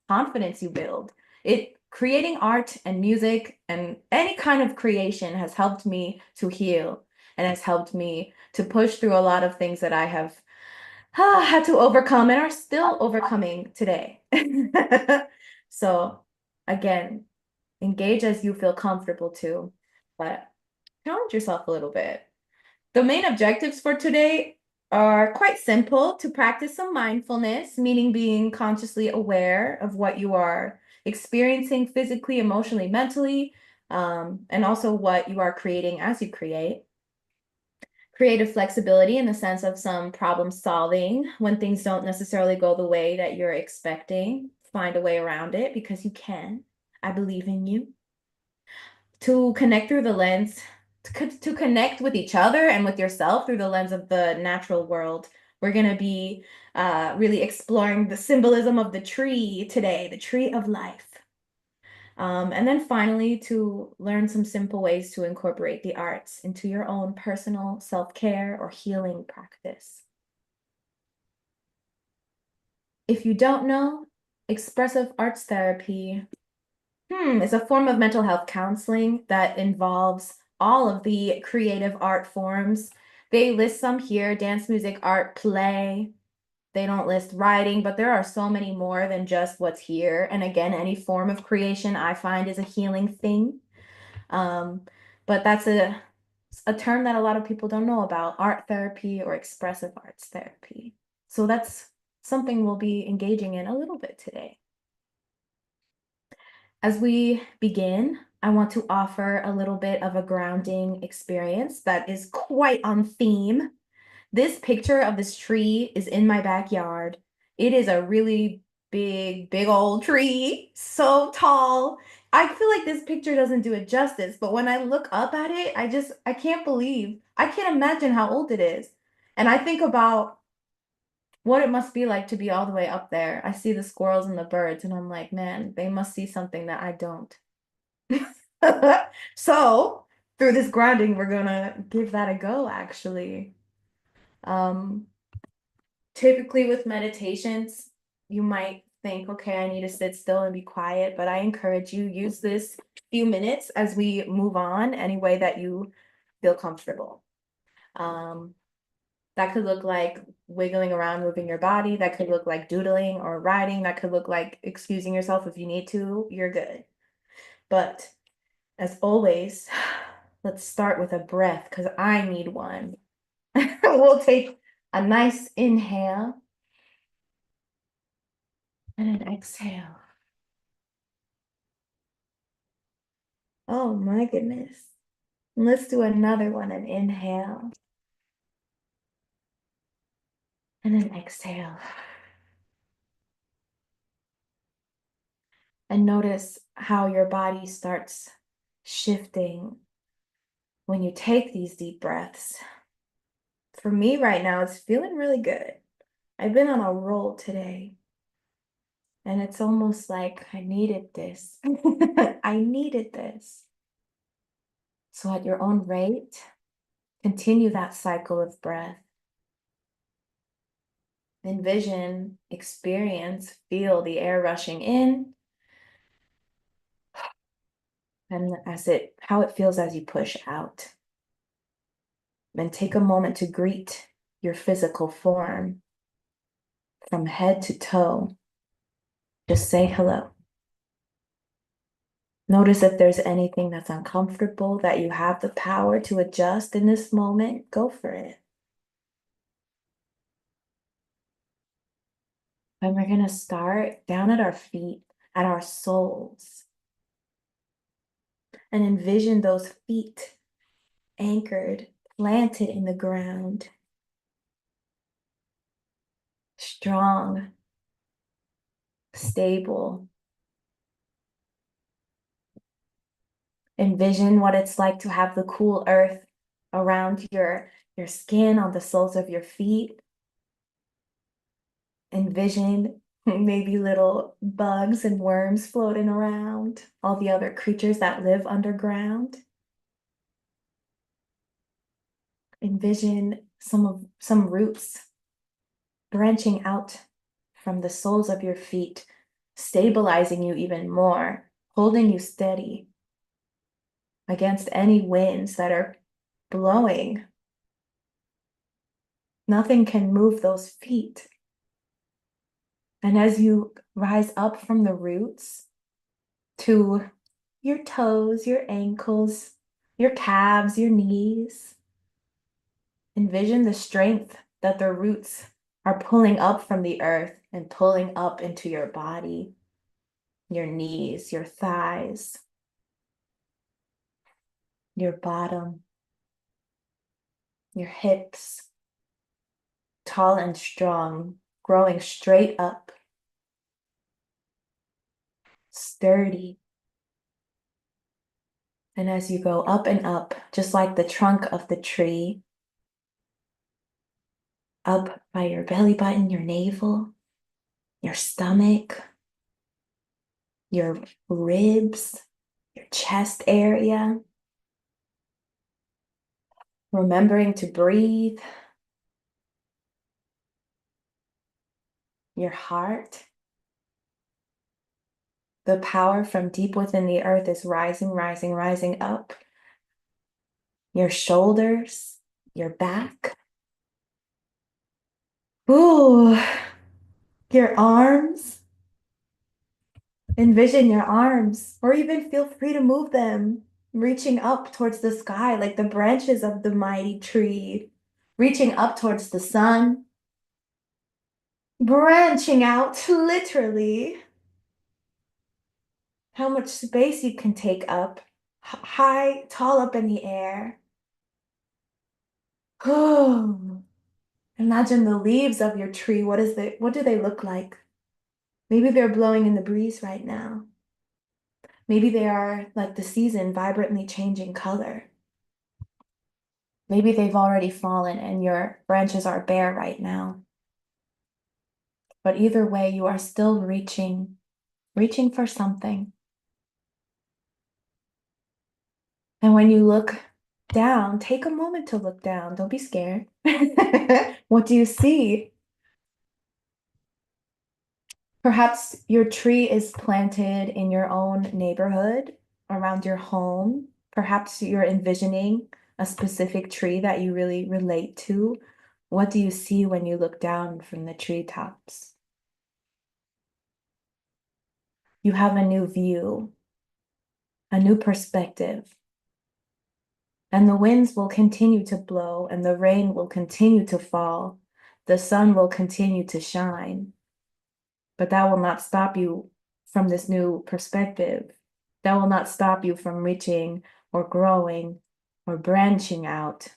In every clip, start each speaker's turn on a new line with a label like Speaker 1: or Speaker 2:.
Speaker 1: confidence you build. Creating art and music and any kind of creation has helped me to heal and has helped me to push through a lot of things that I have had to overcome and are still overcoming today. So again, engage as you feel comfortable to, but challenge yourself a little bit. The main objectives for today are quite simple: to practice some mindfulness, meaning being consciously aware of what you are experiencing physically, emotionally, mentally, and also what you are creating as you create. Creative flexibility in the sense of some problem solving when things don't necessarily go the way that you're expecting. Find a way around it because you can. I believe in you. To connect through the lens, to connect with each other and with yourself through the lens of the natural world. We're going to be really exploring the symbolism of the tree today, the tree of life. And then finally, to learn some simple ways to incorporate the arts into your own personal self-care or healing practice. If you don't know, expressive arts therapy is a form of mental health counseling that involves all of the creative art forms. They list some here: dance, music, art, play. They don't list writing, but there are so many more than just what's here. And again, any form of creation I find is a healing thing. But that's a term that a lot of people don't know about: art therapy or expressive arts therapy. So that's something we'll be engaging in a little bit today. As we begin, I want to offer a little bit of a grounding experience that is quite on theme. This picture of this tree is in my backyard. It is a really big old tree, so tall. I feel like this picture doesn't do it justice, but when I look up at it, I can't believe, I can't imagine how old it is. And I think about what it must be like to be all the way up there. I see the squirrels and the birds, and I'm like, man, they must see something that I don't. So, through this grounding, we're gonna give that a go, actually. Um, Typically with meditations, you might think, okay, I need to sit still and be quiet, but I encourage you, use this few minutes as we move on any way that you feel comfortable. Um, that could look like wiggling around, moving your body. That could look like doodling or writing. That could look like excusing yourself if you need to. You're good. But as always, let's start with a breath because I need one. We'll take a nice inhale and an exhale. Oh my goodness. Let's do another one. An inhale and an exhale. And notice how your body starts shifting when you take these deep breaths. For me right now, it's feeling really good. I've been on a roll today, and it's almost like I needed this. I needed this. So at your own rate, continue that cycle of breath. Envision, experience, feel the air rushing in and how it feels as you push out. And take a moment to greet your physical form from head to toe. Just say hello. Notice if there's anything that's uncomfortable that you have the power to adjust in this moment. Go for it. And we're going to start down at our feet, at our soles, and envision those feet anchored, planted in the ground, strong, stable. Envision what it's like to have the cool earth around your skin, on the soles of your feet. Envision maybe little bugs and worms floating around, all the other creatures that live underground. Envision some roots branching out from the soles of your feet, stabilizing you even more, holding you steady against any winds that are blowing. Nothing can move those feet. And as you rise up from the roots to your toes, your ankles, your calves, your knees, envision the strength that the roots are pulling up from the earth and pulling up into your body, your knees, your thighs, your bottom, your hips, tall and strong, growing straight up, sturdy. And as you go up and up, just like the trunk of the tree, up by your belly button, your navel, your stomach, your ribs, your chest area, remembering to breathe, your heart. The power from deep within the earth is rising, rising, rising up. Your shoulders, your back. Ooh, your arms. Envision your arms, or even feel free to move them, reaching up towards the sky like the branches of the mighty tree, reaching up towards the sun, branching out, literally. How much space you can take up, high, tall up in the air. Oh, imagine the leaves of your tree. What do they look like? Maybe they're blowing in the breeze right now. Maybe they are like the season, vibrantly changing color. Maybe they've already fallen and your branches are bare right now. But either way, you are still reaching for something. And when you look down, take a moment to look down. Don't be scared. What do you see? Perhaps your tree is planted in your own neighborhood, around your home. Perhaps you're envisioning a specific tree that you really relate to. What do you see when you look down from the treetops? You have a new view, a new perspective. And the winds will continue to blow, and the rain will continue to fall. The sun will continue to shine. But that will not stop you from this new perspective. That will not stop you from reaching or growing or branching out.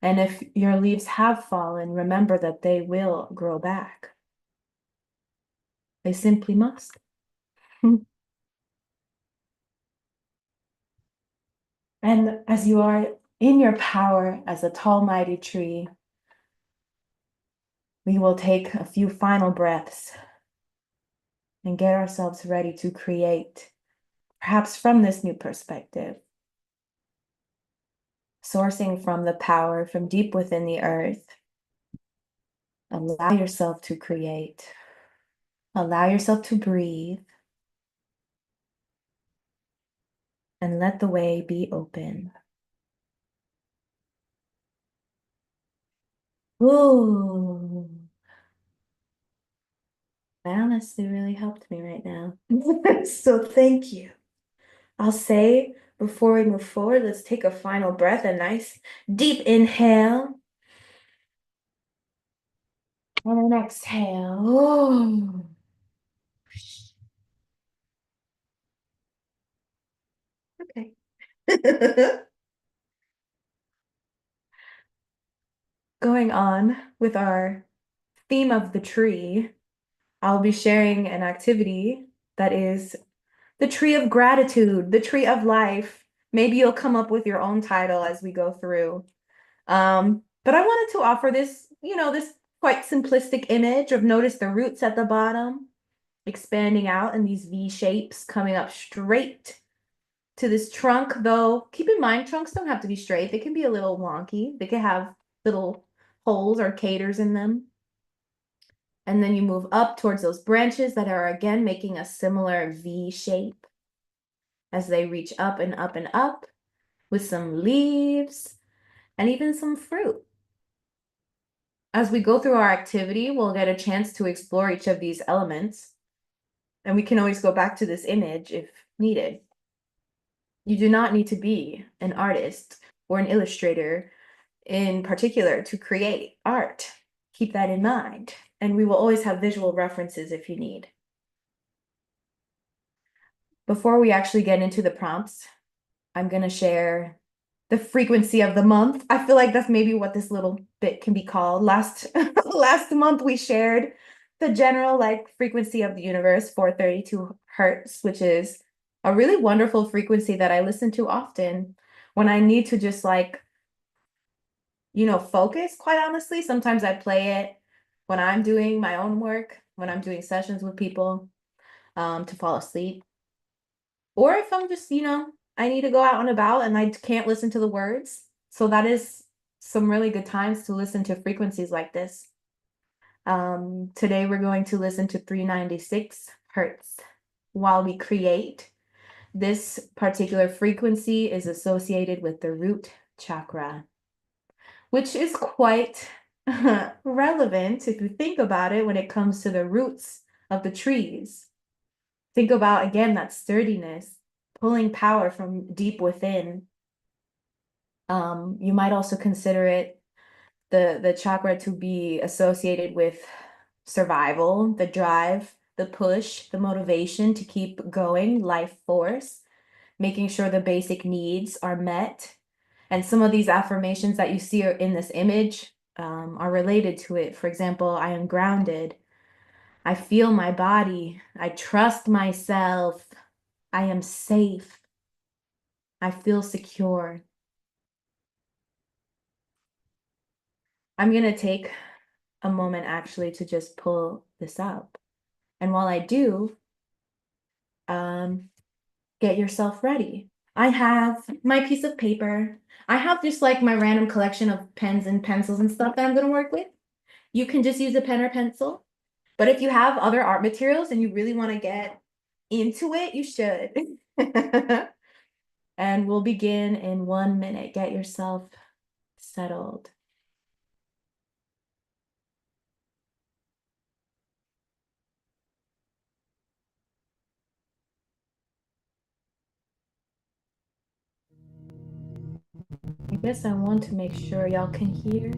Speaker 1: And if your leaves have fallen, remember that they will grow back. They simply must. And as you are in your power as a tall, mighty tree, we will take a few final breaths and get ourselves ready to create, perhaps from this new perspective, sourcing from the power from deep within the earth. Allow yourself to create. Allow yourself to breathe. And let the way be open. Ooh. That honestly really helped me right now. So thank you. I'll say before we move forward, let's take a final breath, a nice deep inhale. And an exhale. Ooh. Okay. Going on with our theme of the tree, I'll be sharing an activity that is the tree of gratitude, the tree of life. Maybe you'll come up with your own title as we go through. But I wanted to offer this, this quite simplistic image of notice the roots at the bottom, expanding out in these V shapes, coming up straight to this trunk, though keep in mind, trunks don't have to be straight. They can be a little wonky. They can have little holes or caters in them. And then you move up towards those branches that are again making a similar V shape as they reach up and up and up with some leaves and even some fruit. As we go through our activity, we'll get a chance to explore each of these elements, and we can always go back to this image if needed. You do not need to be an artist or an illustrator in particular to create art. Keep that in mind, and we will always have visual references if you need. Before we actually get into the prompts, I'm going to share the frequency of the month. I feel like that's maybe what this little bit can be called. Last month we shared the general like frequency of the universe, 432 hertz, which is a really wonderful frequency that I listen to often when I need to just like, focus, quite honestly. Sometimes I play it when I'm doing my own work, when I'm doing sessions with people, to fall asleep. Or if I'm just, I need to go out and about and I can't listen to the words. So that is some really good times to listen to frequencies like this. Today we're going to listen to 396 hertz while we create. This particular frequency is associated with the root chakra, which is quite relevant if you think about it when it comes to the roots of the trees. Think about, again, that sturdiness, pulling power from deep within. You might also consider it the chakra to be associated with survival, the drive, the push, the motivation to keep going, life force, making sure the basic needs are met. And some of these affirmations that you see in this image are related to it. For example, I am grounded. I feel my body. I trust myself. I am safe. I feel secure. I'm going to take a moment actually to just pull this up. And while I do, get yourself ready. I have my piece of paper. I have just like my random collection of pens and pencils and stuff that I'm going to work with. You can just use a pen or pencil. But if you have other art materials and you really want to get into it, you should. And we'll begin in 1 minute. Get yourself settled. I guess I want to make sure y'all can hear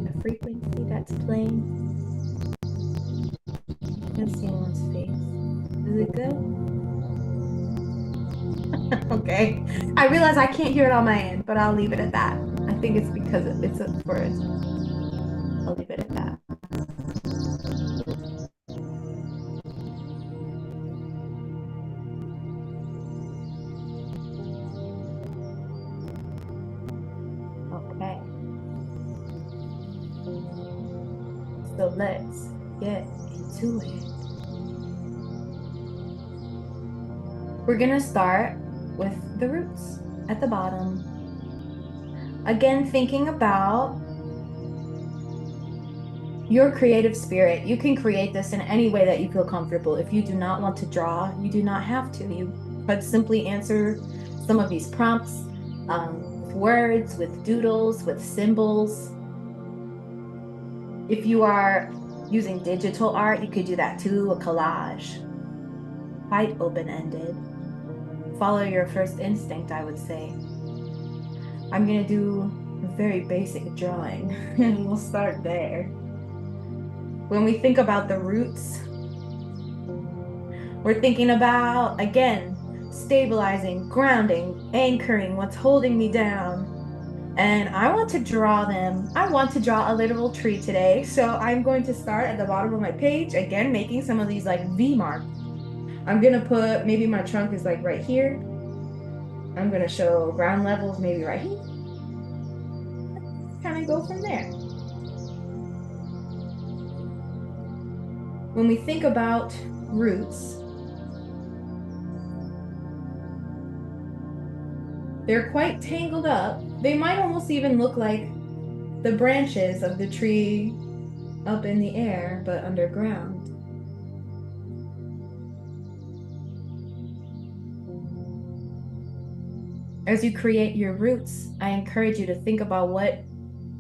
Speaker 1: the frequency that's playing. I can see anyone's face. Is it good? Okay. I realize I can't hear it on my end, but I'll leave it at that. I think it's because it's a first. I'll leave it at that. Okay. So let's get into it. We're gonna start with the roots at the bottom. Again, thinking about your creative spirit. You can create this in any way that you feel comfortable. If you do not want to draw, you do not have to. You could simply answer some of these prompts with words, with doodles, with symbols. If you are using digital art, you could do that too, a collage. Quite open-ended. Follow your first instinct, I would say. I'm gonna do a very basic drawing, and we'll start there. When we think about the roots, we're thinking about, again, stabilizing, grounding, anchoring, what's holding me down. And I want to draw them. I want to draw a literal tree today. So I'm going to start at the bottom of my page, again, making some of these like V marks. I'm gonna put, maybe my trunk is like right here. I'm gonna show ground levels maybe right here. Kind of go from there. When we think about roots, they're quite tangled up. They might almost even look like the branches of the tree up in the air, but underground. As you create your roots, I encourage you to think about what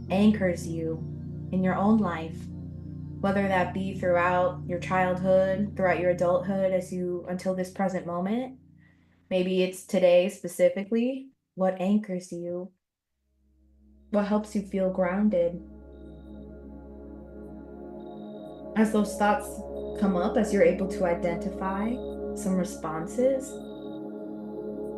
Speaker 1: anchors you in your own life, whether that be throughout your childhood, throughout your adulthood, until this present moment. Maybe it's today specifically. What anchors you? What helps you feel grounded? As those thoughts come up, as you're able to identify some responses,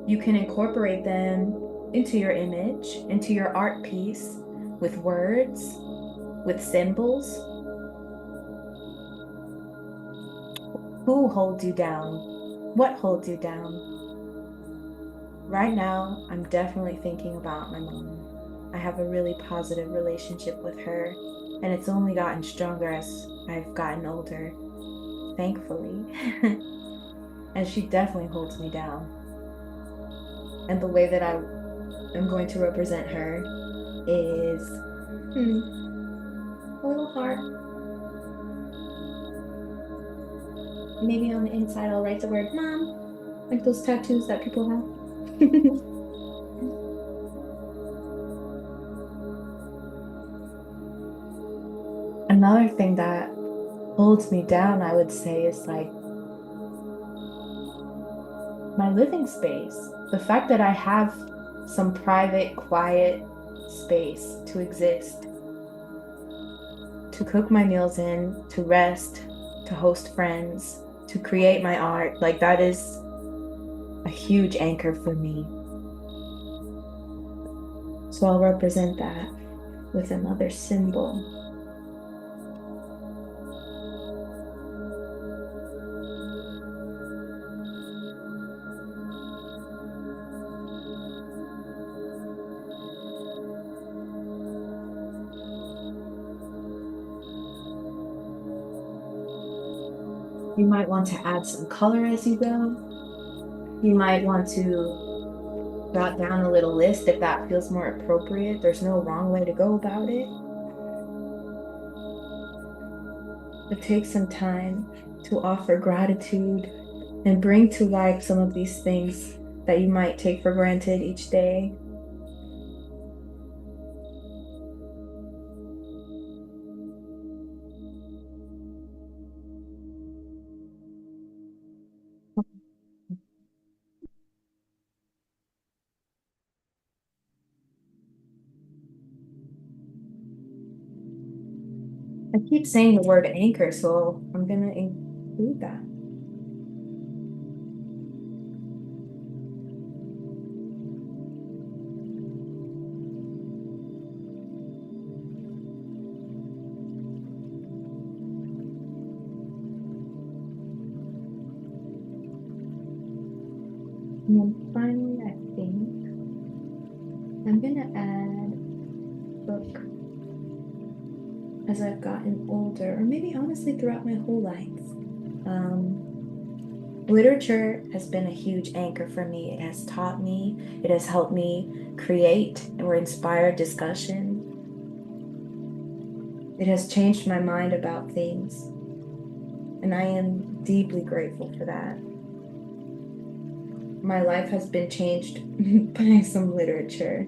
Speaker 1: you can incorporate them into your image, into your art piece with words, with symbols. Who holds you down? What holds you down? Right now, I'm definitely thinking about my mom. I have a really positive relationship with her, and it's only gotten stronger as I've gotten older, thankfully. And she definitely holds me down. And the way that I am going to represent her is a little heart. Maybe on the inside, I'll write the word mom, like those tattoos that people have. Another thing that holds me down, I would say, is like my living space. The fact that I have some private, quiet space to exist, to cook my meals in, to rest, to host friends, to create my art, like that is a huge anchor for me. So I'll represent that with another symbol. You might want to add some color as you go. You might want to jot down a little list if that feels more appropriate. There's no wrong way to go about it. But take some time to offer gratitude and bring to life some of these things that you might take for granted each day. I keep saying the word anchor, so I'm going to include that. And then finally, I think I'm going to add book as I've gotten older, or maybe honestly throughout my whole life. Literature has been a huge anchor for me. It has taught me, it has helped me create or inspire discussion. It has changed my mind about things, and I am deeply grateful for that. My life has been changed by some literature.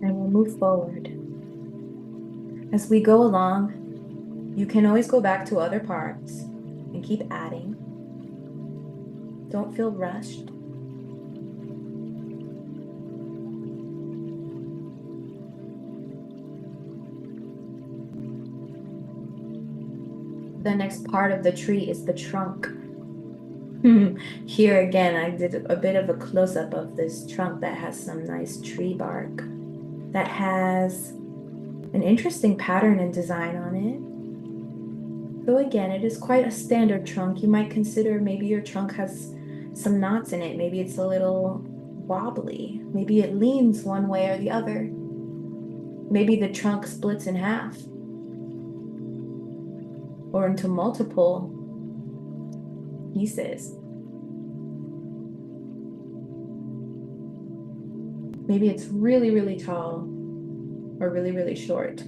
Speaker 1: And we'll move forward. As we go along, you can always go back to other parts and keep adding. Don't feel rushed. The next part of the tree is the trunk. Here again, I did a bit of a close-up of this trunk that has some nice tree bark, that has an interesting pattern and design on it. So again, it is quite a standard trunk. You might consider maybe your trunk has some knots in it. Maybe it's a little wobbly. Maybe it leans one way or the other. Maybe the trunk splits in half or into multiple pieces. Maybe it's really, really tall or really, really short.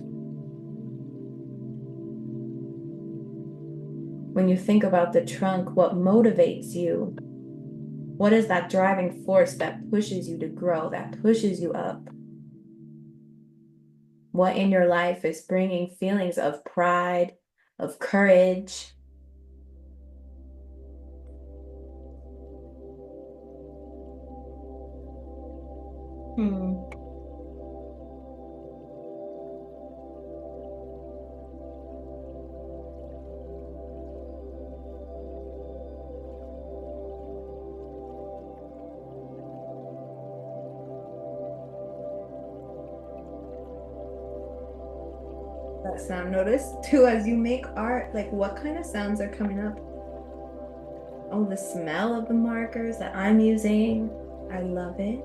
Speaker 1: When you think about the trunk, what motivates you? What is that driving force that pushes you to grow, that pushes you up? What in your life is bringing feelings of pride, of courage? Hmm. That sound. Notice too as you make art, like what kind of sounds are coming up? Oh, the smell of the markers that I'm using. I love it.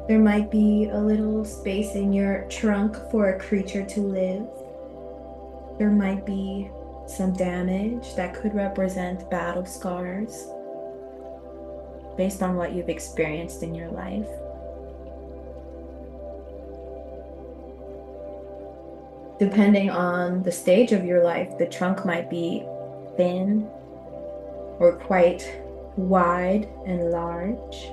Speaker 1: There might be a little space in your trunk for a creature to live. There might be some damage that could represent battle scars based on what you've experienced in your life. Depending on the stage of your life, the trunk might be thin or quite wide and large.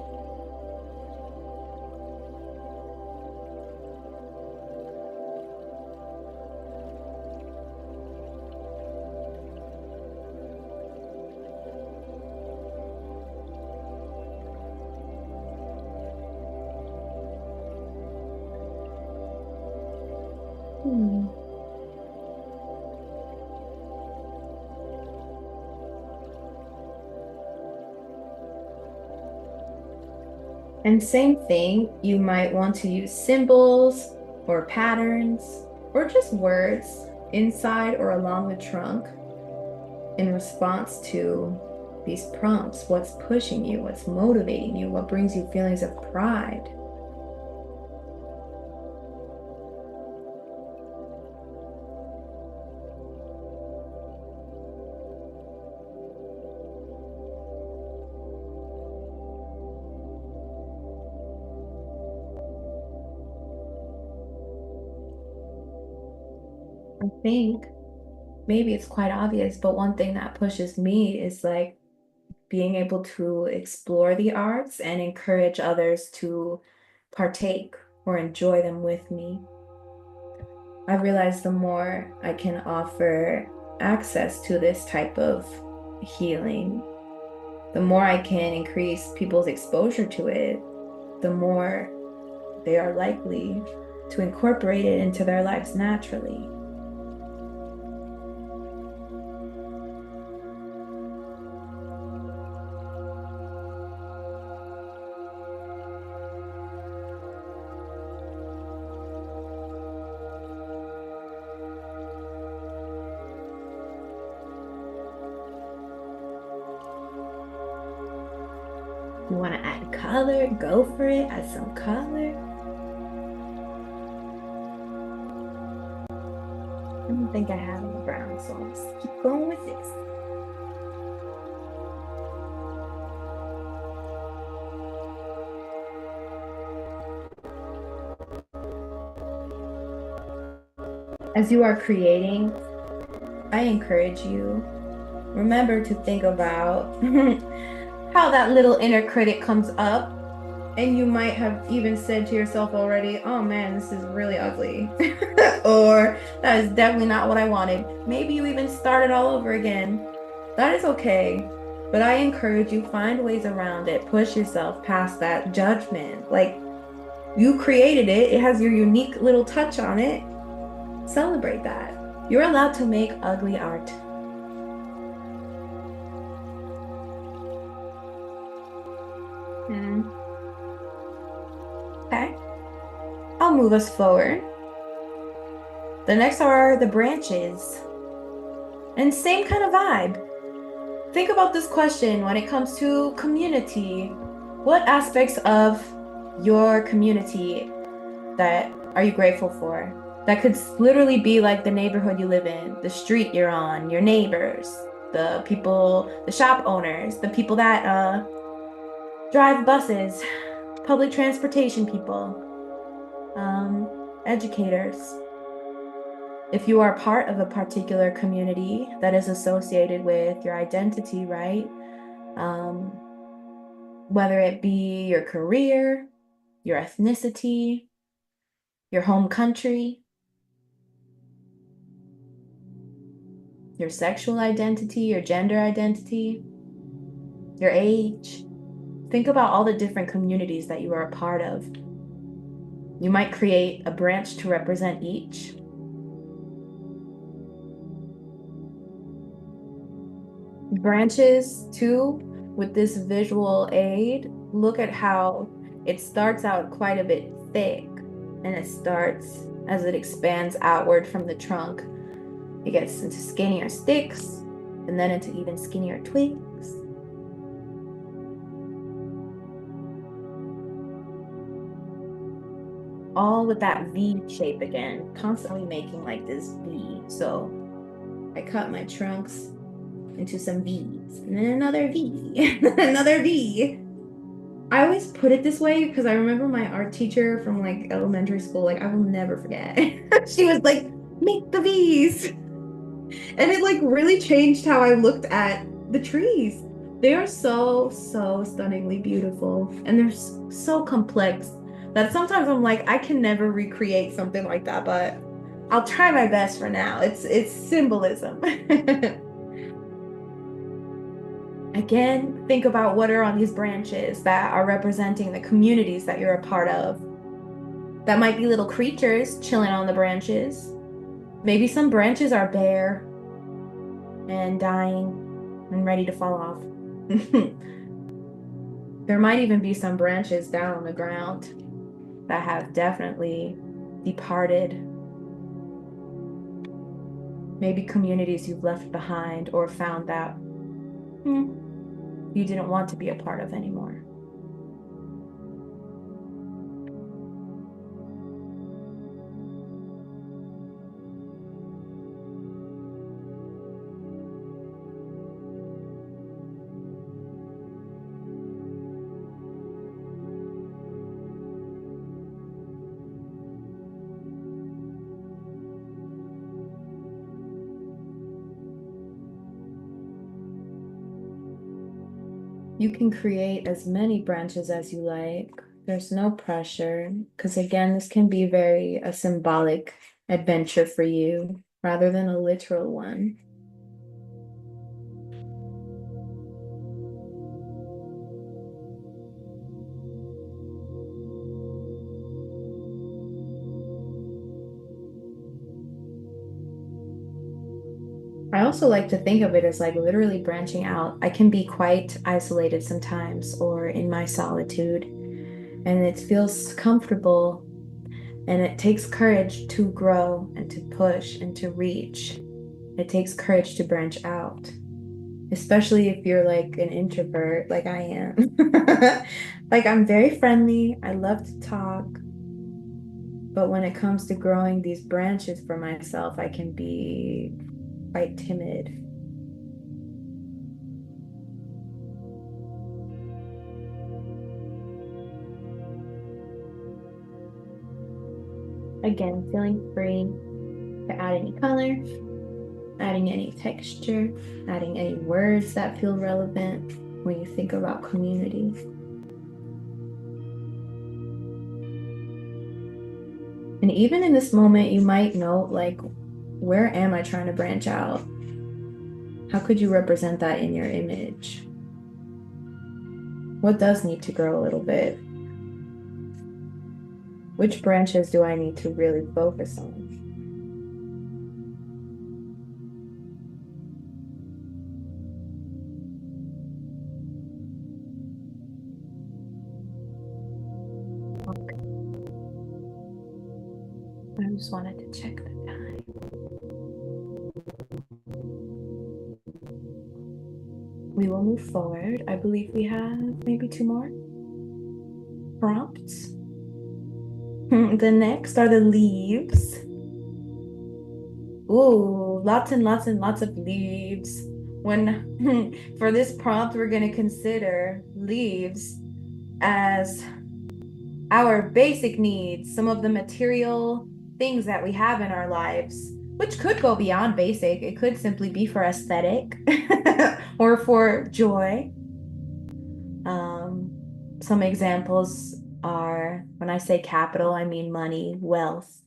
Speaker 1: Hmm. And same thing, you might want to use symbols or patterns or just words inside or along the trunk in response to these prompts. What's pushing you? What's motivating you? What brings you feelings of pride? I think maybe it's quite obvious, but one thing that pushes me is like being able to explore the arts and encourage others to partake or enjoy them with me. I realize the more I can offer access to this type of healing, the more I can increase people's exposure to it, the more they are likely to incorporate it into their lives naturally. You want to add color? Go for it. Add some color. I don't think I have any brown, so I'll just keep going with this. As you are creating, I encourage you, remember to think about how that little inner critic comes up. And you might have even said to yourself already, oh man, this is really ugly. Or that is definitely not what I wanted. Maybe you even started all over again. That is okay. But I encourage you, find ways around it. Push yourself past that judgment. Like you created it, it has your unique little touch on it. Celebrate that. You're allowed to make ugly art. Hmm. Okay, I'll move us forward. The next are the branches. And same kind of vibe. Think about this question when it comes to community. What aspects of your community that are you grateful for? That could literally be like the neighborhood you live in, the street you're on, your neighbors, the people, the shop owners, the people that drive buses, public transportation people, educators. If you are part of a particular community that is associated with your identity, right? Um, whether it be your career, your ethnicity, your home country, your sexual identity, your gender identity, your age. Think about all the different communities that you are a part of. You might create a branch to represent each. Branches, too, with this visual aid, look at how it starts out quite a bit thick and it starts as it expands outward from the trunk. It gets into skinnier sticks and then into even skinnier twigs. All with that V shape again, constantly making like this V. So I cut my trunks into some V's and then another V, another V. I always put it this way because I remember my art teacher from like elementary school, like I will never forget. She was like, make the V's. And it like really changed how I looked at the trees. They are so, so stunningly beautiful. And they're so complex that sometimes I'm like, I can never recreate something like that, but I'll try my best for now. It's symbolism. Again, think about what are on these branches that are representing the communities that you're a part of. That might be little creatures chilling on the branches. Maybe some branches are bare and dying and ready to fall off. There might even be some branches down on the ground that have definitely departed. Maybe communities you've left behind or found that you didn't want to be a part of anymore. You can create as many branches as you like. There's no pressure, because again, this can be very a symbolic adventure for you rather than a literal one. I also like to think of it as like literally branching out. I can be quite isolated sometimes or in my solitude, and it feels comfortable. And it takes courage to grow and to push and to reach. It takes courage to branch out, especially if you're like an introvert, like I am. Like I'm very friendly, I love to talk, but when it comes to growing these branches for myself, I can be quite timid. Again, feeling free to add any color, adding any texture, adding any words that feel relevant when you think about community. And even in this moment, you might note, like, where am I trying to branch out? How could you represent that in your image? What does need to grow a little bit? Which branches do I need to really focus on? Okay. I just wanted to check the time. We will move forward. I believe we have maybe 2 more prompts. The next are the leaves. Ooh, lots and lots and lots of leaves. When for this prompt, we're going to consider leaves as our basic needs, some of the material things that we have in our lives, which could go beyond basic. It could simply be for aesthetic or for joy. Um, some examples are when I say capital, I mean money, wealth,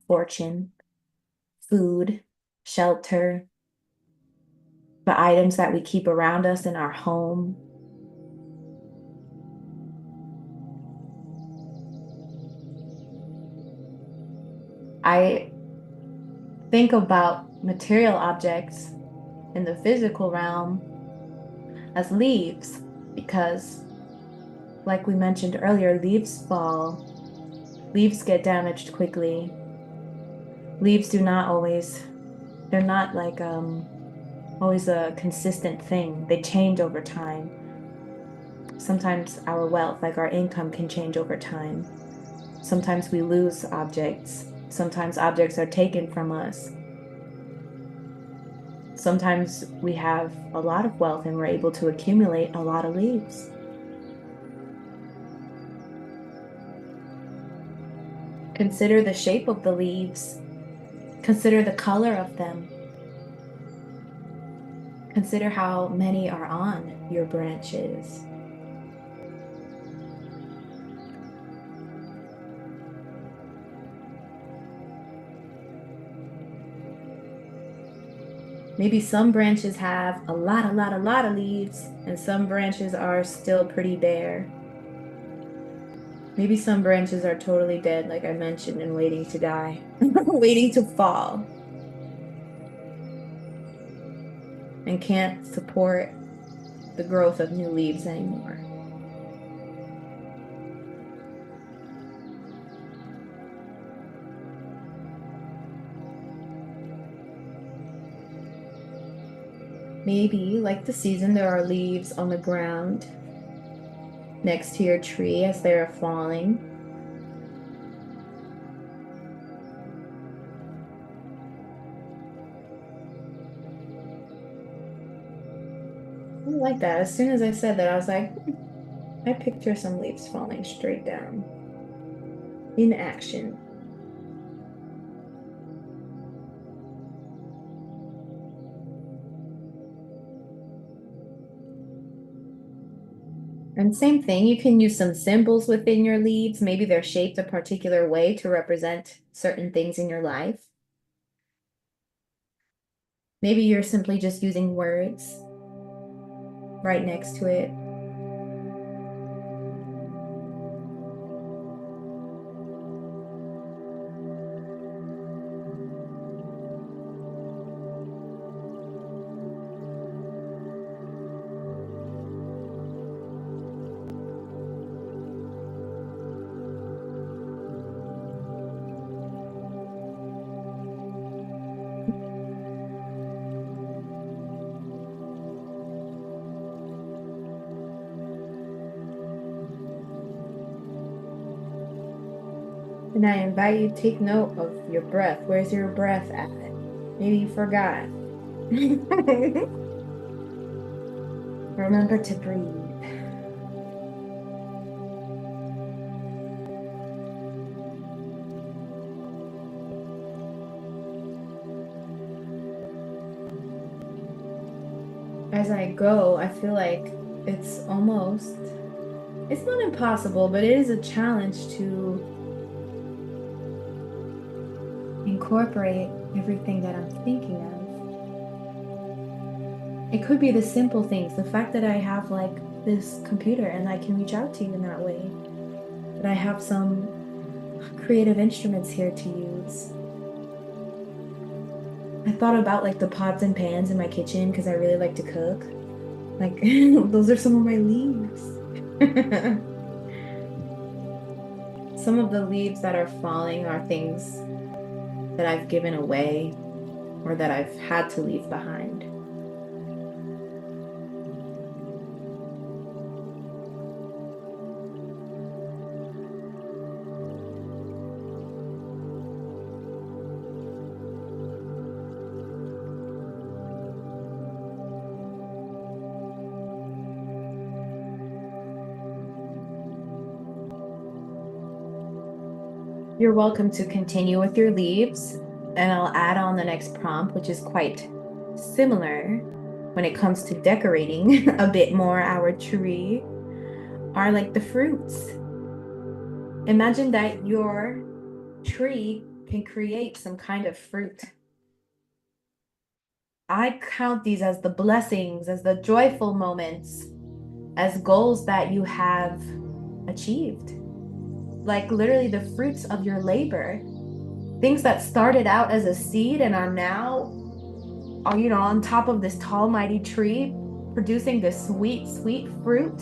Speaker 1: fortune, food, shelter, the items that we keep around us in our home. I think about material objects in the physical realm as leaves because, like we mentioned earlier, leaves fall, leaves get damaged quickly. Leaves do not always, they're not like always a consistent thing. They change over time. Sometimes our wealth, like our income, can change over time. Sometimes we lose objects. Sometimes objects are taken from us. Sometimes we have a lot of wealth and we're able to accumulate a lot of leaves. Consider the shape of the leaves. Consider the color of them. Consider how many are on your branches. Maybe some branches have a lot of leaves, and some branches are still pretty bare. Maybe some branches are totally dead, like I mentioned, and waiting to die, waiting to fall, and can't support the growth of new leaves anymore. Maybe, like the season, there are leaves on the ground next to your tree as they are falling. I like that. As soon as I said that, I was like, I picture some leaves falling straight down in action. And same thing, you can use some symbols within your leaves. Maybe they're shaped a particular way to represent certain things in your life. Maybe you're simply just using words right next to it. And I invite you to take note of your breath. Where's your breath at? Maybe you forgot. Remember to breathe. As I go, I feel like it's almost, it's not impossible, but it is a challenge to incorporate everything that I'm thinking of. It could be the simple things, the fact that I have like this computer and I can reach out to you in that way, that I have some creative instruments here to use. I thought about like the pots and pans in my kitchen because I really like to cook. Like those are some of my leaves. Some of the leaves that are falling are things that I've given away or that I've had to leave behind. You're welcome to continue with your leaves, and I'll add on the next prompt, which is quite similar when it comes to decorating a bit more our tree, are like the fruits. Imagine that your tree can create some kind of fruit. I count these as the blessings, as the joyful moments, as goals that you have achieved. Like literally the fruits of your labor. Things that started out as a seed and are now, on top of this tall, mighty tree, producing this sweet, sweet fruit.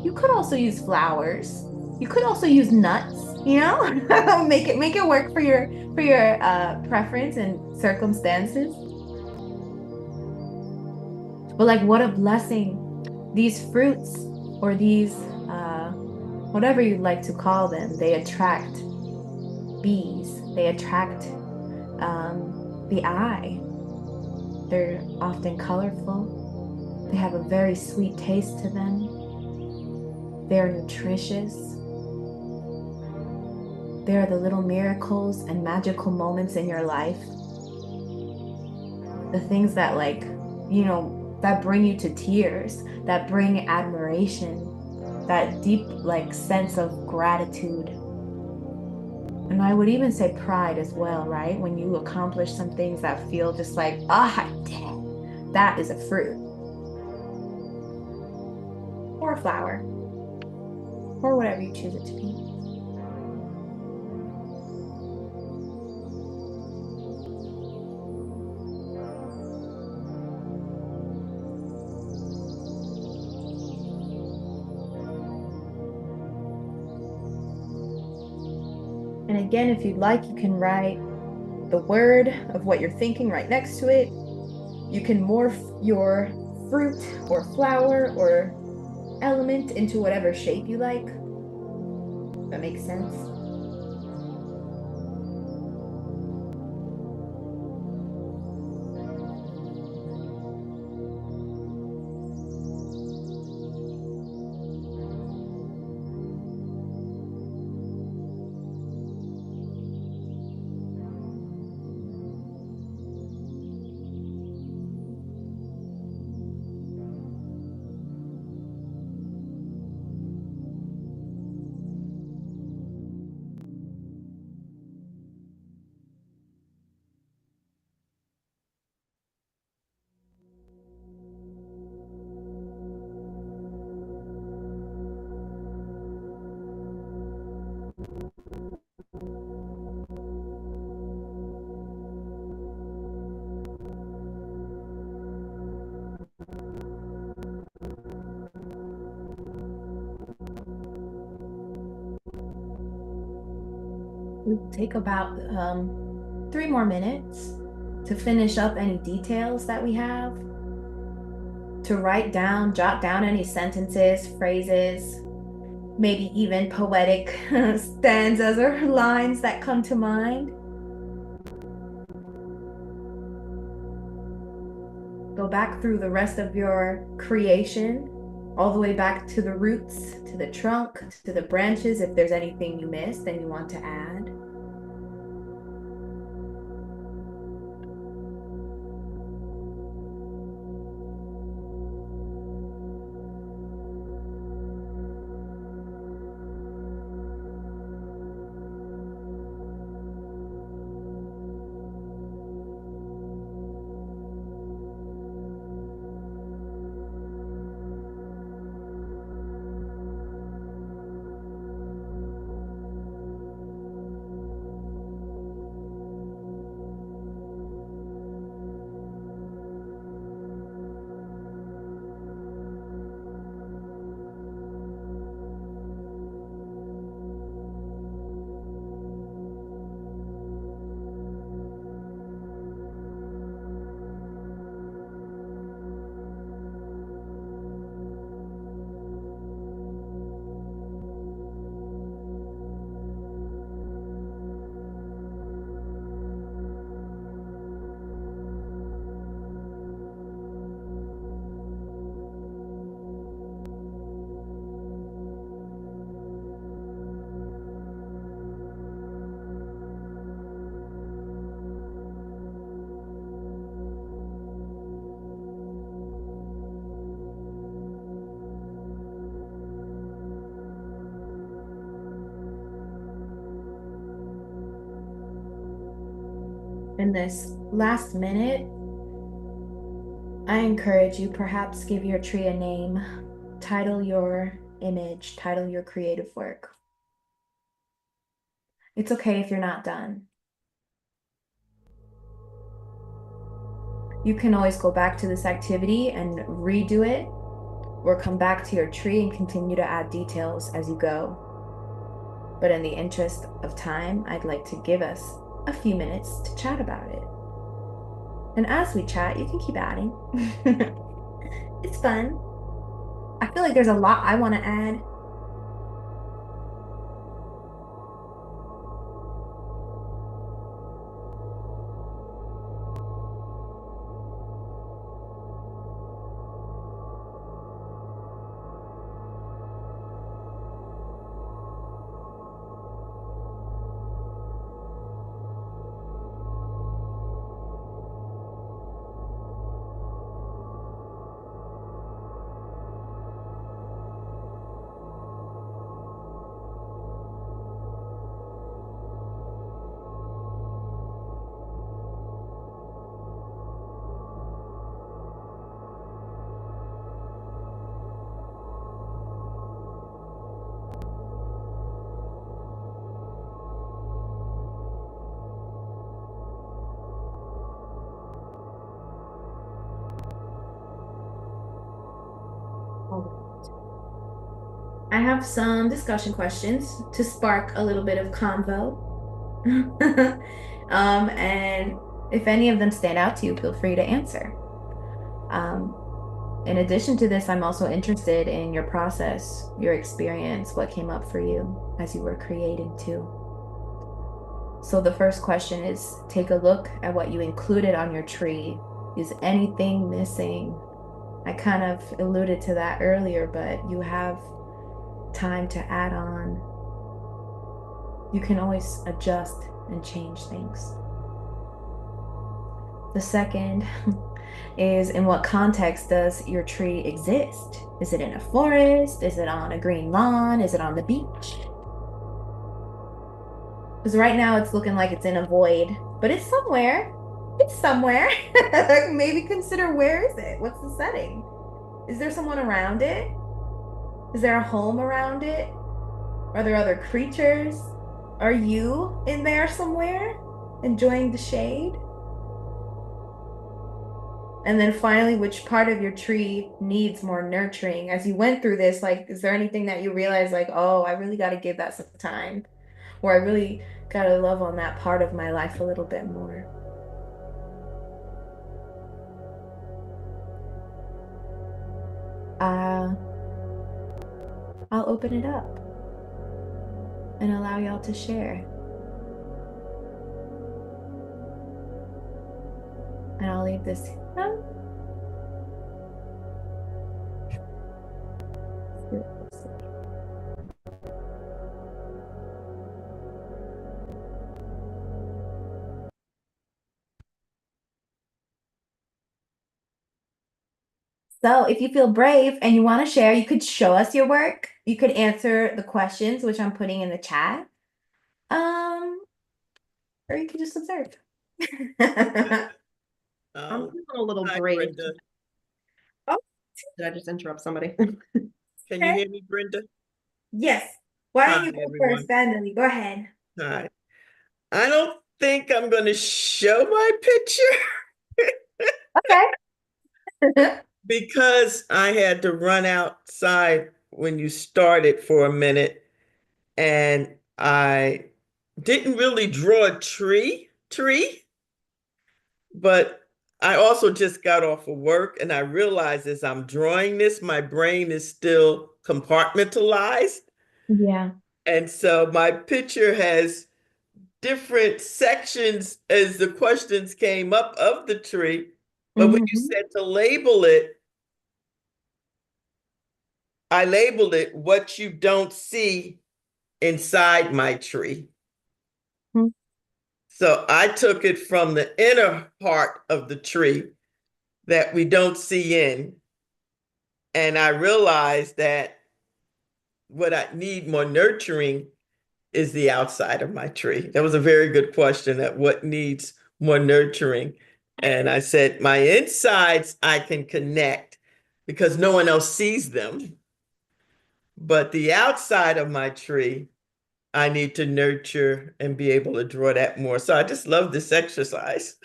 Speaker 1: You could also use flowers. You could also use nuts, make it work for your preference and circumstances. But like what a blessing. These fruits or these whatever you'd like to call them, they attract bees. They attract the eye. They're often colorful. They have a very sweet taste to them. They're nutritious. They're the little miracles and magical moments in your life. The things that that bring you to tears, that bring admiration, that deep sense of gratitude. And I would even say pride as well, right? When you accomplish some things that feel just like, I did it. That is a fruit or a flower or whatever you choose it to be. And again, if you'd like, you can write the word of what you're thinking right next to it. You can morph your fruit or flower or element into whatever shape you like. That makes sense. We'll take about 3 more minutes to finish up any details that we have, to write down, jot down any sentences, phrases, maybe even poetic stanzas or lines that come to mind. Go back through the rest of your creation, all the way back to the roots, to the trunk, to the branches, if there's anything you missed and you want to add. in this last minute, I encourage you perhaps give your tree a name, title your image, title your creative work. It's okay if you're not done. You can always go back to this activity and redo it, or come back to your tree and continue to add details as you go. But in the interest of time, I'd like to give us a few minutes to chat about it. And as we chat, you can keep adding. It's fun. I feel like there's a lot I want to add. I have some discussion questions to spark a little bit of convo. And if any of them stand out to you, feel free to answer. Um, in addition to this, I'm also interested in your process, your experience, what came up for you as you were creating too. So the first question is, take a look at what you included on your tree. Is anything missing? I kind of alluded to that earlier, but you have time to add on. You can always adjust and change things. The second is, in what context does your tree exist? Is it in a forest? Is it on a green lawn? Is it on the beach? Because right now it's looking like it's in a void, but it's somewhere. It's somewhere. Maybe consider, where is it? What's the setting? Is there someone around it? Is there a home around it? Are there other creatures? Are you in there somewhere enjoying the shade? And then finally, which part of your tree needs more nurturing? As you went through this, like, is there anything that you realize, like, oh, I really got to give that some time, or I really got to love on that part of my life a little bit more? Uh, I'll open it up and allow y'all to share. And I'll leave this. So if you feel brave and you want to share, you could show us your work. You could answer the questions, which I'm putting in the chat. Or you could just observe.
Speaker 2: I'm
Speaker 3: Um,
Speaker 2: feeling a little
Speaker 3: Hi,
Speaker 2: brave.
Speaker 3: Brenda.
Speaker 2: Oh, did I just interrupt somebody?
Speaker 3: Can you hear me, Brenda?
Speaker 1: Yes. Why don't
Speaker 3: Hi,
Speaker 1: you go
Speaker 3: everyone.
Speaker 1: first, Vanderly? Go ahead.
Speaker 3: Hi. I don't think I'm going to show my picture
Speaker 1: Okay.
Speaker 3: because I had to run outside when you started for a minute and I didn't really draw a tree, but I also just got off of work and I realized as I'm drawing this, my brain is still compartmentalized.
Speaker 1: Yeah.
Speaker 3: And so my picture has different sections as the questions came up of the tree. But when you
Speaker 1: Mhm.
Speaker 3: said to label it, I labeled it what you don't see inside my tree.
Speaker 1: Mhm.
Speaker 3: So I took it from the inner part of the tree that we don't see in. And I realized that what I need more nurturing is the outside of my tree. That was a very good question, that what needs more nurturing. And I said, my insides I can connect because no one else sees them. But the outside of my tree, I need to nurture and be able to draw that more. So I just love this exercise.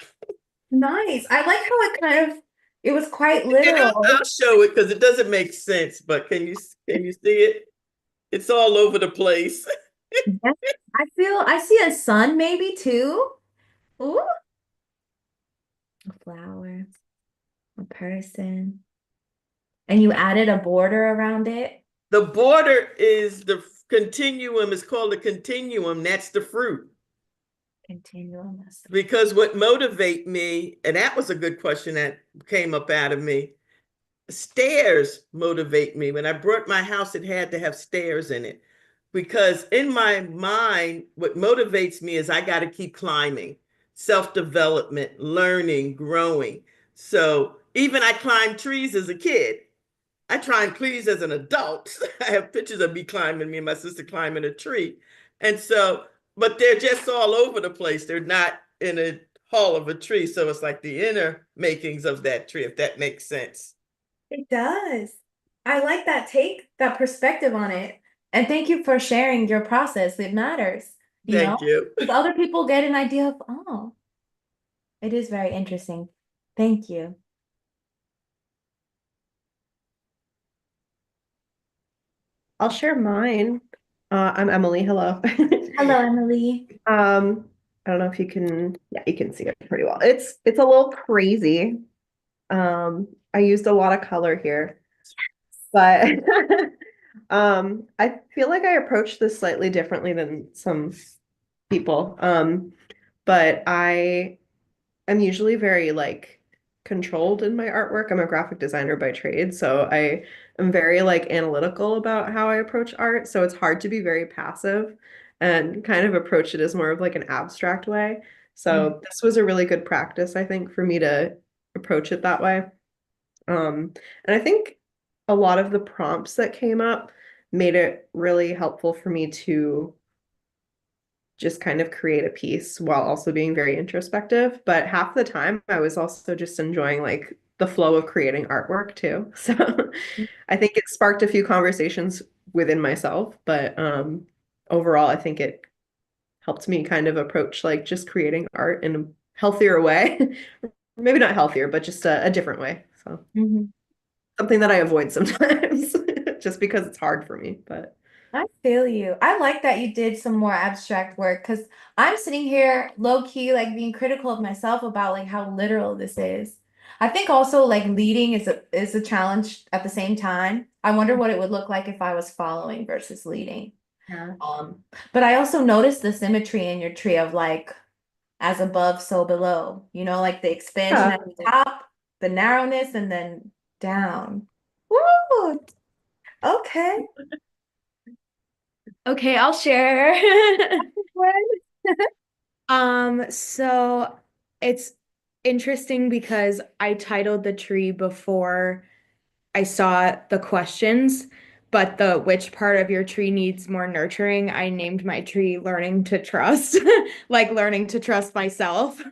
Speaker 1: Nice. I like how it kind of it was quite
Speaker 3: And I'll
Speaker 1: literal.
Speaker 3: show it because it doesn't make sense. But can you see it? It's all over the place.
Speaker 1: Yes. I see a sun maybe too. Ooh, a flower, a person. And you added a border around it.
Speaker 3: The border is the continuum, is called a continuum. That's the fruit.
Speaker 1: Continuum.
Speaker 3: Because what motivate me, and that was a good question that came up out of me. Stairs motivate me. When I bought my house, it had to have stairs in it. Because in my mind, what motivates me is I got to keep climbing, self-development, learning, growing. So even I climbed trees as a kid. I climbed trees as an adult. I have pictures of me and my sister climbing a tree. And so, but they're just all over the place. They're not in a hall of a tree. So it's like the inner makings of that tree, if that makes sense.
Speaker 1: It does. I like that take, that perspective on it. And thank you for sharing your process. It matters, you know,
Speaker 3: Thank you.
Speaker 1: because other people get an idea of, oh, it is very interesting. Thank you.
Speaker 2: I'll share mine. I'm Emily. Hello.
Speaker 1: Hello, Emily.
Speaker 2: I don't know if you can, yeah, you can see it pretty well. It's a little crazy. I used a lot of color here, but I feel like I approached this slightly differently than some people. But I am usually very like controlled in my artwork. I'm a graphic designer by trade, so I am very like analytical about how I approach art. So it's hard to be very passive and kind of approach it as more of like an abstract way.
Speaker 1: Mhm.
Speaker 2: So this was a really good practice, I think, for me to approach it that way. And I think a lot of the prompts that came up made it really helpful for me to just kind of create a piece while also being very introspective. But half the time I was also just enjoying like the flow of creating artwork too. So I think it sparked a few conversations within myself, but overall I think it helped me kind of approach like just creating art in a healthier way. Maybe not healthier, but just a different way. So
Speaker 1: Mhm.
Speaker 2: something that I avoid sometimes just because it's hard for me, but
Speaker 1: I feel you. I like that you did some more abstract work because I'm sitting here low key, like being critical of myself about like how literal this is. I think also like leading is a challenge at the same time. I wonder what it would look like if I was following versus leading.
Speaker 2: yeah.
Speaker 1: But I also noticed the symmetry in your tree of like as above, so below. You know, like the expansion
Speaker 2: Yeah.
Speaker 1: at the top, the narrowness, and then down. Woo! Okay.
Speaker 4: Okay, I'll share.
Speaker 1: What?
Speaker 4: So it's interesting because I titled the tree before I saw the questions, but the which part of your tree needs more nurturing, I named my tree learning to trust, like learning to trust myself.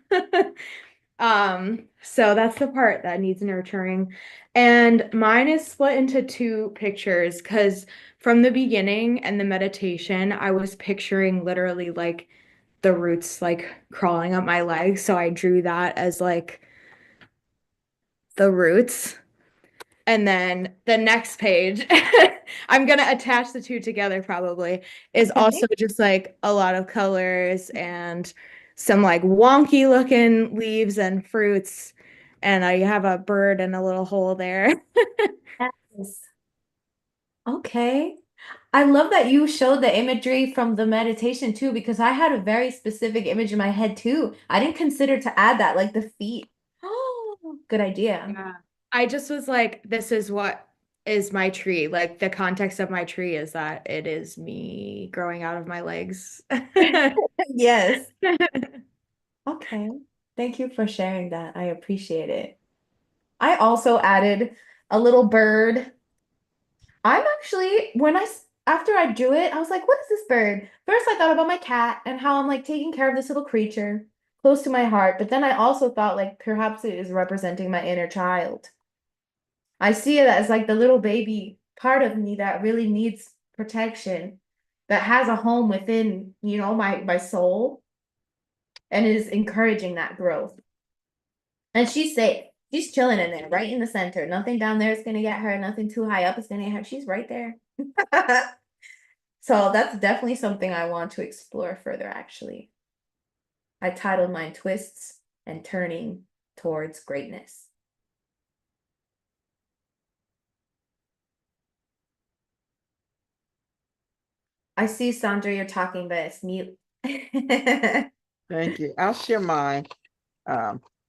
Speaker 4: So that's the part that needs nurturing. And mine is split into two pictures because from the beginning and the meditation, I was picturing literally like the roots like crawling up my legs. So I drew that as like the roots. And then the next page, I'm gonna attach the two together probably, is
Speaker 1: Okay.
Speaker 4: also just like a lot of colors and some like wonky looking leaves and fruits. And I have a bird and a little hole there.
Speaker 1: Yes. Okay. I love that you showed the imagery from the meditation too, because I had a very specific image in my head too. I didn't consider to add that, like the feet. Oh, good idea.
Speaker 4: Yeah. I just was like, this is what is my tree. Like the context of my tree is that it is me growing out of my legs.
Speaker 1: Yes. Okay. Thank you for sharing that. I appreciate it. I also added a little bird. I'm actually, after I drew it, I was like, what is this bird? First, I thought about my cat and how I'm like taking care of this little creature. close to my heart. But then I also thought like perhaps it is representing my inner child. I see it as like the little baby part of me that really needs protection, that has a home within, my soul and is encouraging that growth. And she's safe. She's chilling in there, right in the center. Nothing down there is gonna get her, nothing too high up is gonna get her. She's right there. So that's definitely something I want to explore further, actually. I titled mine Twists and Turning Towards Greatness. I see, Sandra, you're talking, but it's mute.
Speaker 5: Thank you. I'll share mine.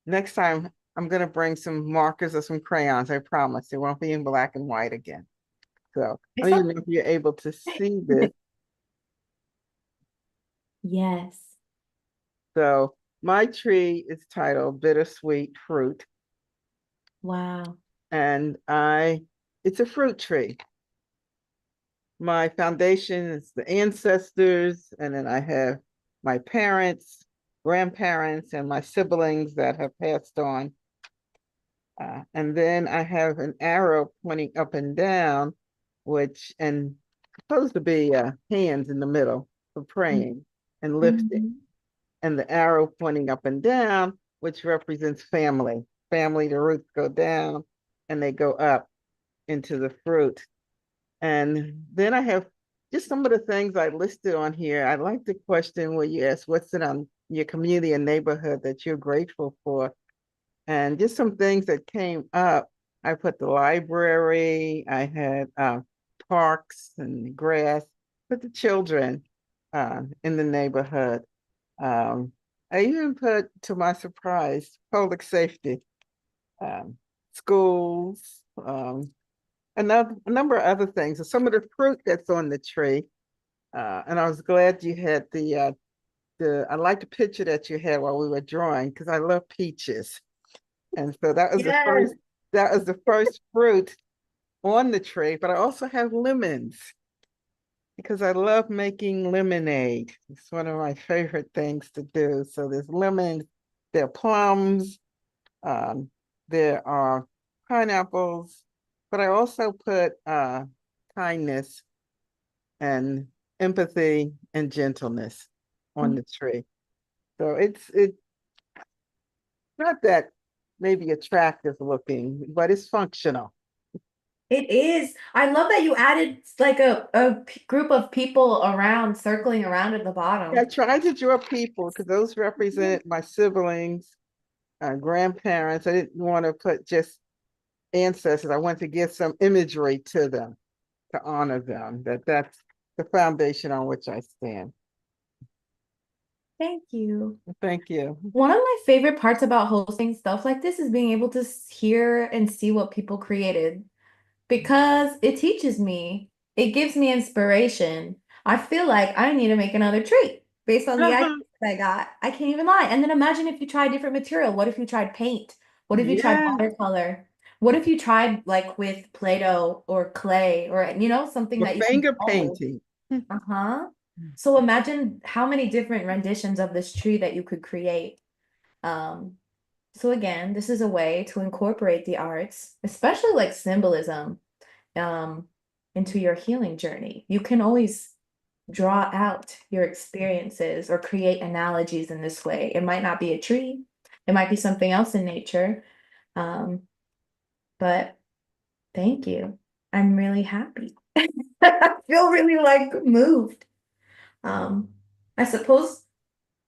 Speaker 5: Next time, I'm going to bring some markers or some crayons. I promise it won't be in black and white again. So I don't even know if you're able to see this.
Speaker 1: Yes.
Speaker 5: So my tree is titled Bittersweet Fruit.
Speaker 1: Wow.
Speaker 5: And it's a fruit tree. My foundation is the ancestors, and then I have my parents, grandparents, and my siblings that have passed on. And then I have an arrow pointing up and down, and supposed to be hands in the middle for praying and lifting.
Speaker 1: Mhm.
Speaker 5: And the arrow pointing up and down, which represents family. Family, the roots go down and they go up into the fruit. And then I have just some of the things I listed on here. I'd like to question where you ask what's it on your community and neighborhood that you're grateful for. And just some things that came up. I put the library, I had parks and grass, put the children in the neighborhood. I even put, to my surprise, public safety, schools, a number of other things. And some of the fruit that's on the tree. And I was glad you had I like the picture that you had while we were drawing because I love peaches. And so
Speaker 1: Yes.
Speaker 5: that was the first fruit on the tree, but I also have lemons because I love making lemonade. It's one of my favorite things to do. So there's lemons, there are plums, um, there are pineapples, but I also put kindness and empathy and gentleness on the tree. So it's not that maybe attractive looking, but it's functional.
Speaker 1: It is. I love that you added like a group of people around, circling around at the
Speaker 5: I
Speaker 1: bottom.
Speaker 5: tried to draw people because those represented my siblings, grandparents. I didn't want to put just ancestors. I wanted to give some imagery to them to honor them. That's the foundation on which I stand.
Speaker 1: Thank you.
Speaker 5: Thank you.
Speaker 1: One of my favorite parts about hosting stuff like this is being able to hear and see what people created because it teaches me, it gives me inspiration. I feel like I need to make another treat based on the ideas that I got. I can't even lie. And then imagine if you tried different material. What if you tried paint? What if you tried
Speaker 5: Yeah,
Speaker 1: watercolor? What if you tried like with Play-Doh or clay or something
Speaker 5: for
Speaker 1: that you can
Speaker 5: finger
Speaker 1: mold?
Speaker 5: painting.
Speaker 1: Uh-huh. So imagine how many different renditions of this tree that you could create. Um, so again, this is a way to incorporate the arts, especially like symbolism, um, into your healing journey. You can always draw out your experiences or create analogies in this way. It might not be a tree, it might be something else in nature. Um, but thank you. I'm really happy. I feel really like moved. Um, I suppose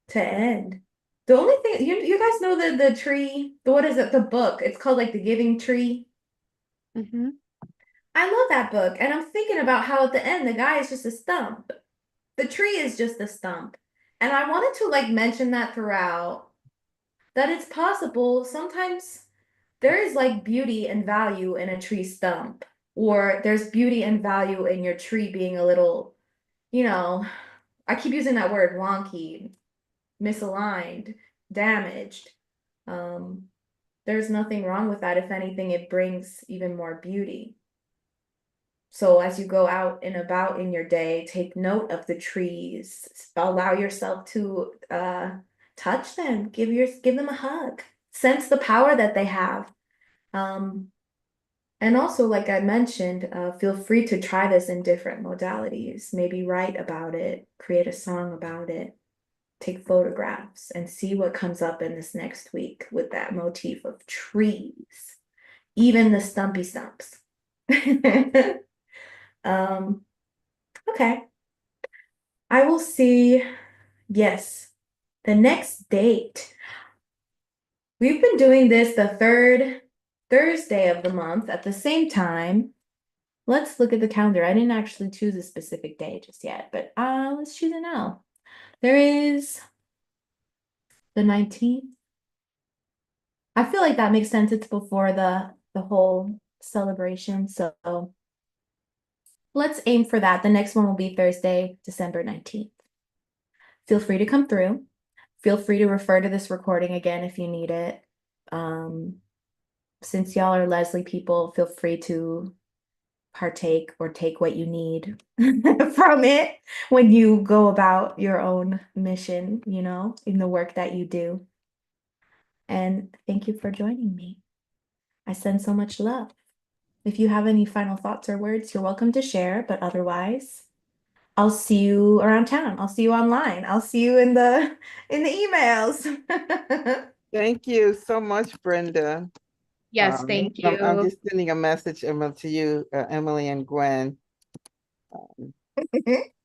Speaker 1: to end. The only thing you guys know the tree, what is it? The book. It's called like The Giving Tree.
Speaker 5: Mhm.
Speaker 1: I love that book. And I'm thinking about how at the end the guy is just a stump. The tree is just a stump. And I wanted to like mention that throughout that it's possible sometimes there is like beauty and value in a tree stump, or there's beauty and value in your tree being a little, you know, I keep using that word wonky, misaligned, damaged. Um, there's nothing wrong with that. If anything, it brings even more beauty. So as you go out and about in your day, take note of the trees. Allow yourself to touch them, give them a hug, sense the power that they have. And also, like I mentioned, feel free to try this in different modalities. Maybe write about it, create a song about it, take photographs, and see what comes up in this next week with that motif of trees, even the stumpy stumps. Okay. I will see. Yes, the next date. We've been doing this the third Thursday of the month at the same time. Let's look at the calendar. I didn't actually choose a specific day just yet, but let's choose it now. There is the 19th. I feel like that makes sense. It's before the whole celebration. So let's aim for that. The next one will be Thursday, December 19th. Feel free to come through. Feel free to refer to this recording again if you need it. Since y'all are Leslie people, feel free to partake or take what you need from it when you go about your own mission, you know, in the work that you do. And thank you for joining me. I send so much love. If you have any final thoughts or words, you're welcome to share, but otherwise, I'll see you around town. I'll see you online. I'll see you in the emails.
Speaker 5: Thank you so much, Brenda.
Speaker 4: Yes, thank
Speaker 5: I'm
Speaker 4: you.
Speaker 5: just sending a message, Emma, to you, Emily and Gwen.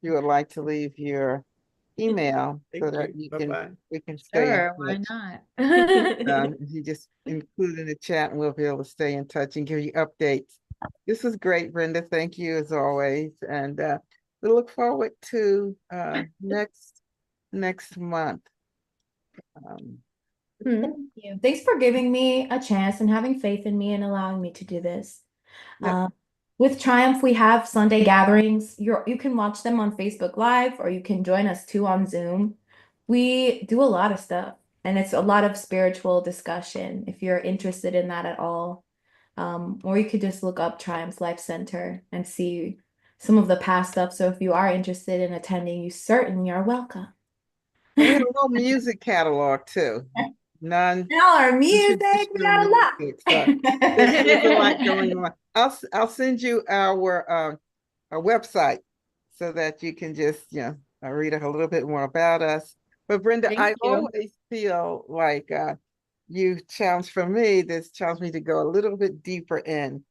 Speaker 5: You would like to leave your email so
Speaker 3: Thank
Speaker 5: that
Speaker 3: you.
Speaker 5: you
Speaker 3: Bye-bye.
Speaker 5: we can stay in
Speaker 4: Sure, why
Speaker 5: touch.
Speaker 4: not?
Speaker 5: If you just include in the chat and we'll be able to stay in touch and give you updates. This was great, Brenda. Thank you as always. And we look forward to next month.
Speaker 1: Thank you. Thanks for giving me a chance and having faith in me and allowing me to do this.
Speaker 5: Yep.
Speaker 1: With Triumph, we have Sunday gatherings. You can watch them on Facebook Live or you can join us too on Zoom. We do a lot of stuff and it's a lot of spiritual discussion if you're interested in that at all. Or you could just look up Triumph Life Center and see some of the past stuff. So if you are interested in attending, you certainly are welcome.
Speaker 5: And we have a little music catalog too.
Speaker 1: All our music, we
Speaker 5: Non-traditional
Speaker 1: got a lot.
Speaker 5: music. So there's a lot going on. I'll send you our website so that you can just read a little bit more about us. But Brenda,
Speaker 4: Thank
Speaker 5: I
Speaker 4: you.
Speaker 5: always feel like you challenge for me. This challenged me to go a little bit deeper in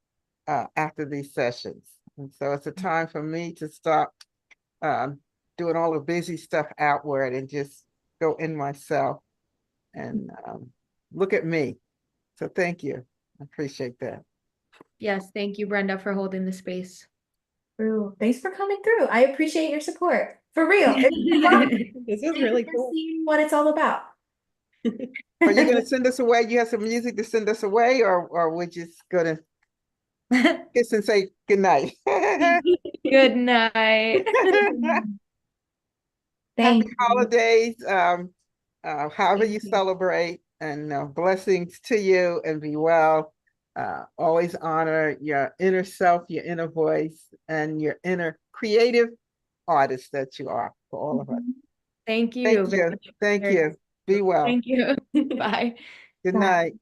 Speaker 5: after these sessions, and so it's a time for me to stop doing all the busy stuff outward and just go in myself and look at me. So thank you. I appreciate that.
Speaker 4: Yes, thank you, Brenda, for holding the space.
Speaker 1: True. Thanks for coming through. I appreciate your support. For real. It's fun.
Speaker 2: This is
Speaker 1: Thank
Speaker 2: really
Speaker 1: you for
Speaker 2: cool.
Speaker 1: seeing what it's all about.
Speaker 5: Are you going to send us away? You have some music to send us away, or we're just going to kiss and say good night?
Speaker 4: Good night.
Speaker 1: Thank
Speaker 5: Happy
Speaker 1: you.
Speaker 5: holidays, however you celebrate, and blessings to you, and be well. Always honor your inner self, your inner voice, and your inner creative artist that you are for all of us.
Speaker 4: Thank you.
Speaker 5: Thank you. Thank you. Be well.
Speaker 4: Thank you. Bye.
Speaker 5: Good
Speaker 1: Bye.
Speaker 5: night.